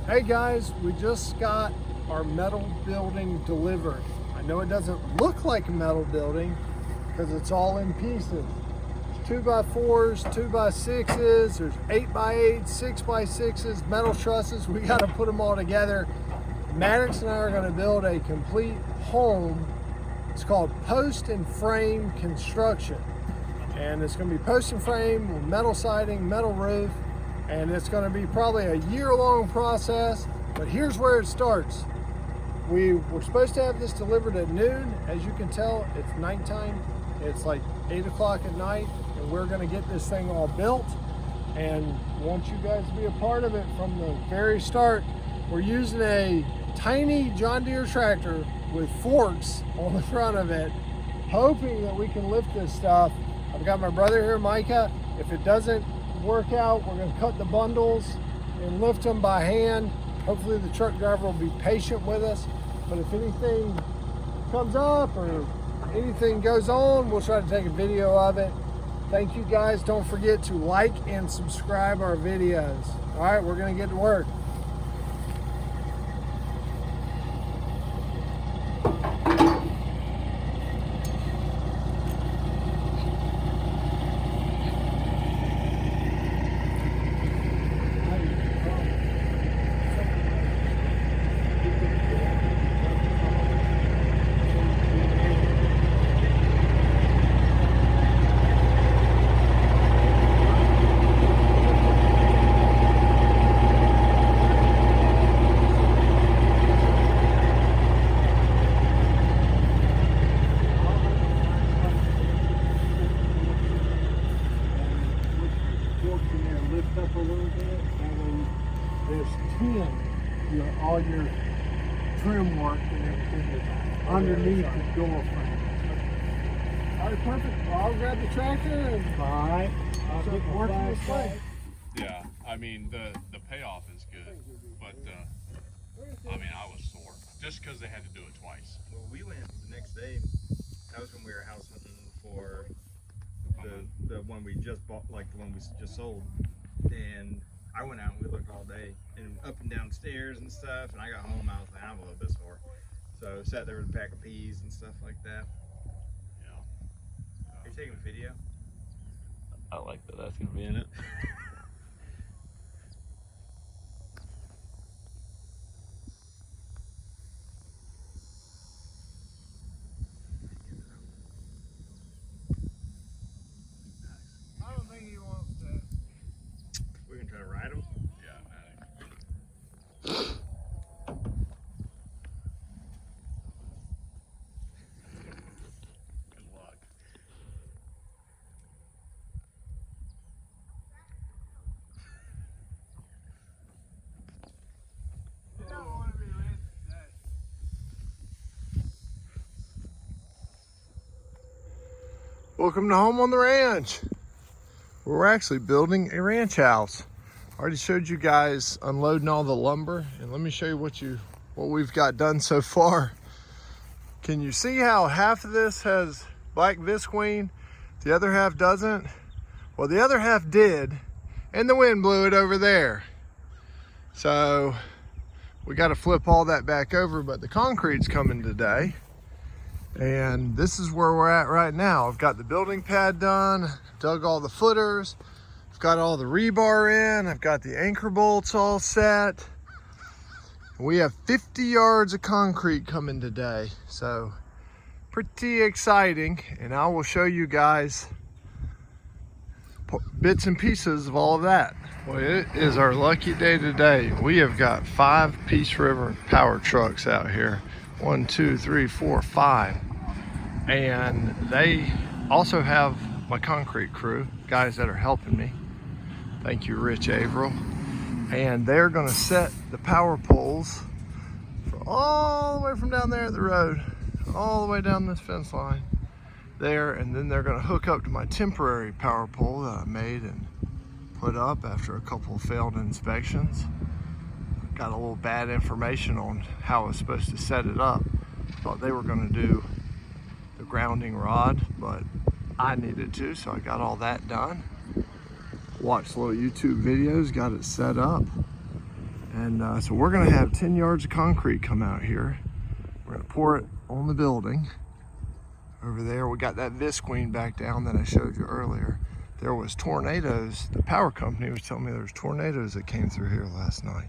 Hey guys, we just got our metal building delivered. I know it doesn't look like a metal building because it's all in pieces. There's 2x4s, 2x6s, there's 8x8s, 6x6s, metal trusses. We got to put them all together. Maddox and I are going to build a complete home. It's called Post and Frame Construction. And it's going to be post and frame with metal siding, metal roof. And it's going to be probably a year-long process, but here's where it starts. We were supposed to have this delivered at noon. As you can tell, it's nighttime. It's like 8 o'clock at night, and we're going to get this thing all built and want you guys to be a part of it from the very start. We're using a tiny John Deere tractor with forks on the front of it, hoping that we can lift this stuff. I've got my brother here, Micah. If it doesn't work out, we're going to cut the bundles and lift them by hand. Hopefully the truck driver will be patient with us, but if anything comes up or anything goes on, we'll try to take a video of it. Thank you guys. Don't forget to like and subscribe our videos. All right, we're going to get to work. Up a little bit, that way there's 10, all your trim work and everything is underneath the door frame. All right, perfect. Well, I'll grab the tractor and I'll get working this way. Yeah, I mean the payoff is good, but I mean I was sore just because they had to do it twice. Well, we went the next day. That was when we were house hunting for the one we just bought, like the one we just sold. And I went out and we looked all day and up and down stairs and stuff, and I got home, I was like, I'm a little bit sore. So I sat there with a pack of peas and stuff like that. Yeah. Are you taking a video? I like that that's gonna be in it. I don't think he wants to. We're gonna try to ride them. Yeah, good luck. You don't want to be rich today. Welcome to Home on the Ranch. We're actually building a ranch house. I already showed you guys unloading all the lumber, and let me show you what we've got done so far. Can you see how half of this has black visqueen, the other half doesn't? Well, the other half did, and the wind blew it over there. So we got to flip all that back over, but the concrete's coming today. And this is where we're at right now. I've got the building pad done, dug all the footers, I've got all the rebar in, I've got the anchor bolts all set. We have 50 yards of concrete coming today, so pretty exciting. And I will show you guys bits and pieces of all of that. Well, it is our lucky day today. We have got 5 Peace River power trucks out here. 1, 2, 3, 4, 5. And they also have my concrete crew, guys that are helping me. Thank you, Rich Averill. And they're gonna set the power poles for all the way from down there at the road, all the way down this fence line there, and then they're gonna hook up to my temporary power pole that I made and put up after a couple of failed inspections. Got a little bad information on how I was supposed to set it up. Thought they were gonna do the grounding rod, but I needed to, so I got all that done. Watched little YouTube videos, got it set up, And so we're gonna have 10 yards of concrete come out here. We're gonna pour it on the building. Over there, we got that visqueen back down that I showed you earlier. There was tornadoes. The power company was telling me there was tornadoes that came through here last night.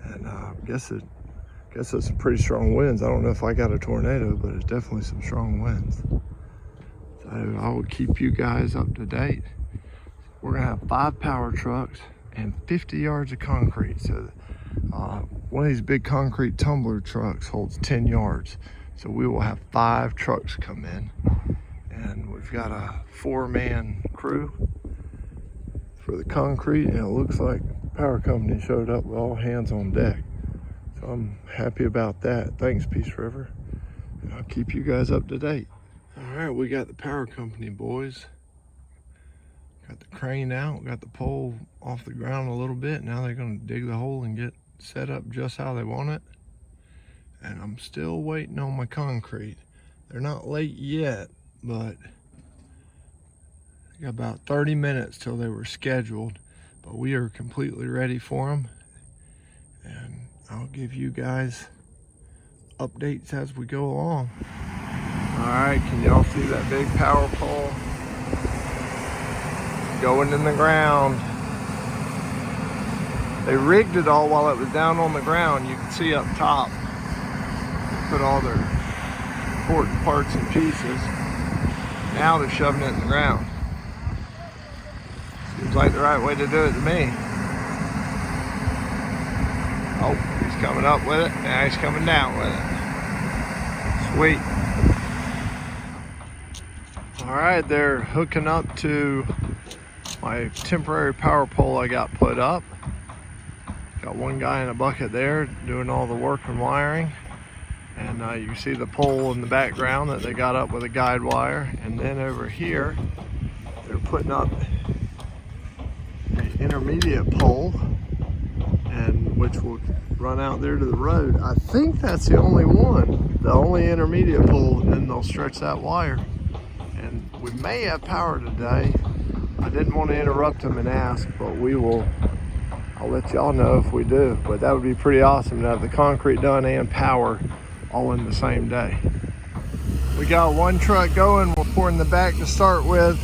And I guess it's some pretty strong winds. I don't know if I got a tornado, but it's definitely some strong winds. So I will keep you guys up to date. We're gonna have 5 power trucks and 50 yards of concrete. So one of these big concrete tumbler trucks holds 10 yards. So we will have 5 trucks come in. And we've got a 4-man crew for the concrete, and it looks like the power company showed up with all hands on deck. So I'm happy about that. Thanks, Peace River. And I'll keep you guys up to date. All right, we got the power company boys. Got the crane out, got the pole off the ground a little bit. Now they're gonna dig the hole and get set up just how they want it. And I'm still waiting on my concrete. They're not late yet, but I got about 30 minutes till they were scheduled, but we are completely ready for them. And I'll give you guys updates as we go along. All right, can y'all see that big power pole going in the ground? They rigged it all while it was down on the ground. You can see up top, they put all their important parts and pieces. Now they're shoving it in the ground. Seems like the right way to do it to me. Oh, he's coming up with it. Now he's coming down with it. Sweet. All right, they're hooking up to my temporary power pole I got put up. Got one guy in a bucket there doing all the work and wiring. And you can see the pole in the background that they got up with a guide wire. And then over here, they're putting up an intermediate pole, and which will run out there to the road. I think that's the only one, the only intermediate pole, and then they'll stretch that wire. And we may have power today. I didn't want to interrupt them and ask, but I'll let y'all know if we do. But that would be pretty awesome to have the concrete done and power all in the same day. We got one truck going. We're pouring the back to start with.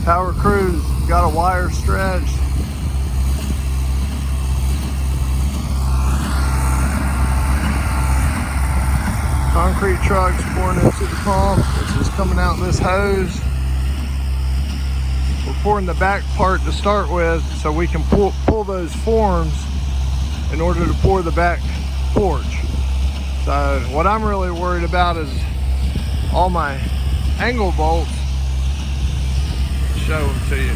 Power crews got a wire stretched. Concrete trucks pouring into the pump, which is coming out this hose. We're pouring the back part to start with so we can pull those forms in order to pour the back porch. So what I'm really worried about is all my angle bolts. Show them to you.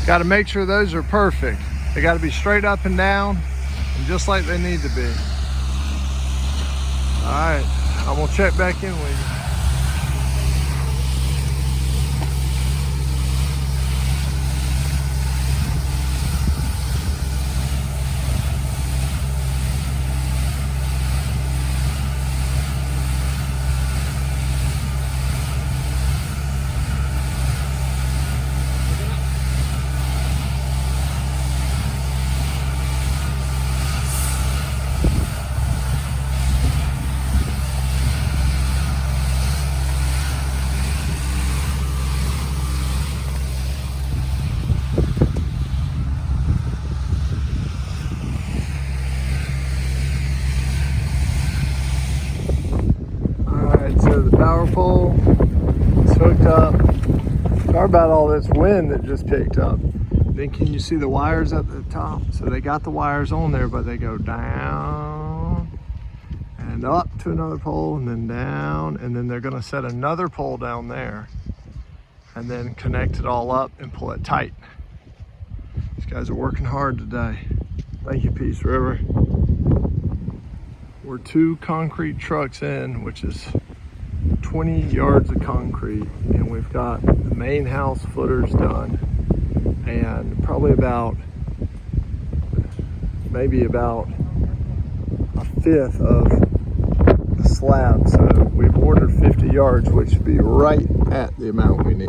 Got to make sure those are perfect. They got to be straight up and down and just like they need to be. All right, I'm gonna check back in with you. Power pole is hooked up. Sorry about all this wind that just picked up. Then can you see the wires up at the top? So they got the wires on there, but they go down and up to another pole and then down, and then they're gonna set another pole down there and then connect it all up and pull it tight. These guys are working hard today. Thank you, Peace River. We're 2 concrete trucks in, which is 20 yards of concrete, and we've got the main house footers done and probably maybe about a fifth of the slab. So we've ordered 50 yards, which would be right at the amount we need.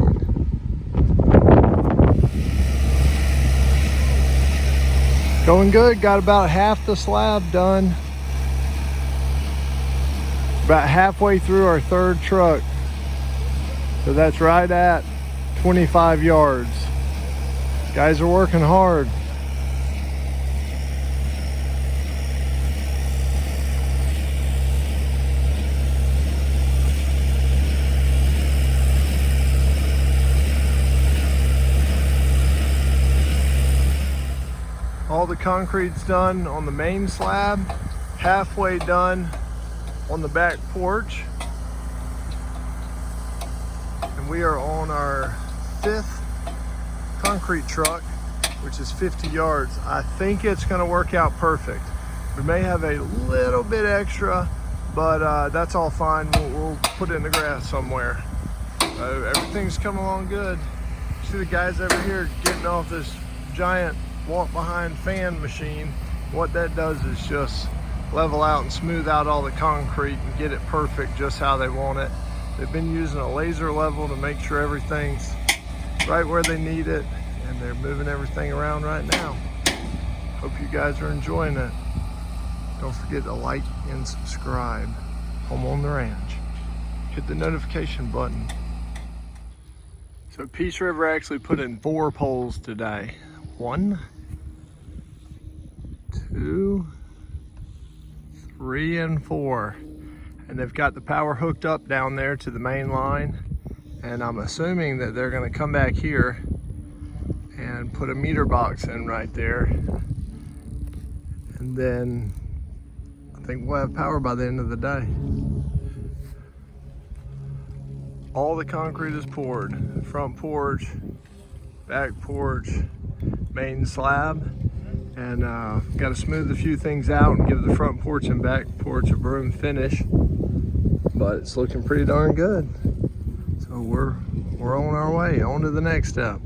Going good. Got about half the slab done. About halfway through our third truck. So that's right at 25 yards. Guys are working hard. All the concrete's done on the main slab, halfway done on the back porch. And we are on our 5th concrete truck, which is 50 yards. I think it's gonna work out perfect. We may have a little bit extra, but that's all fine. We'll put it in the grass somewhere. Everything's coming along good. See the guys over here getting off this giant walk behind fan machine. What that does is just level out and smooth out all the concrete and get it perfect just how they want it. They've been using a laser level to make sure everything's right where they need it, and they're moving everything around right now. Hope you guys are enjoying it. Don't forget to like and subscribe. Home on the Ranch. Hit the notification button. So Peace River actually put in 4 poles today. 1, 2, 3, and 4. And they've got the power hooked up down there to the main line. And I'm assuming that they're gonna come back here and put a meter box in right there. And then I think we'll have power by the end of the day. All the concrete is poured. Front porch, back porch, main slab. And got to smooth a few things out and give the front porch and back porch a broom finish. But it's looking pretty darn good. So we're on our way, on to the next step.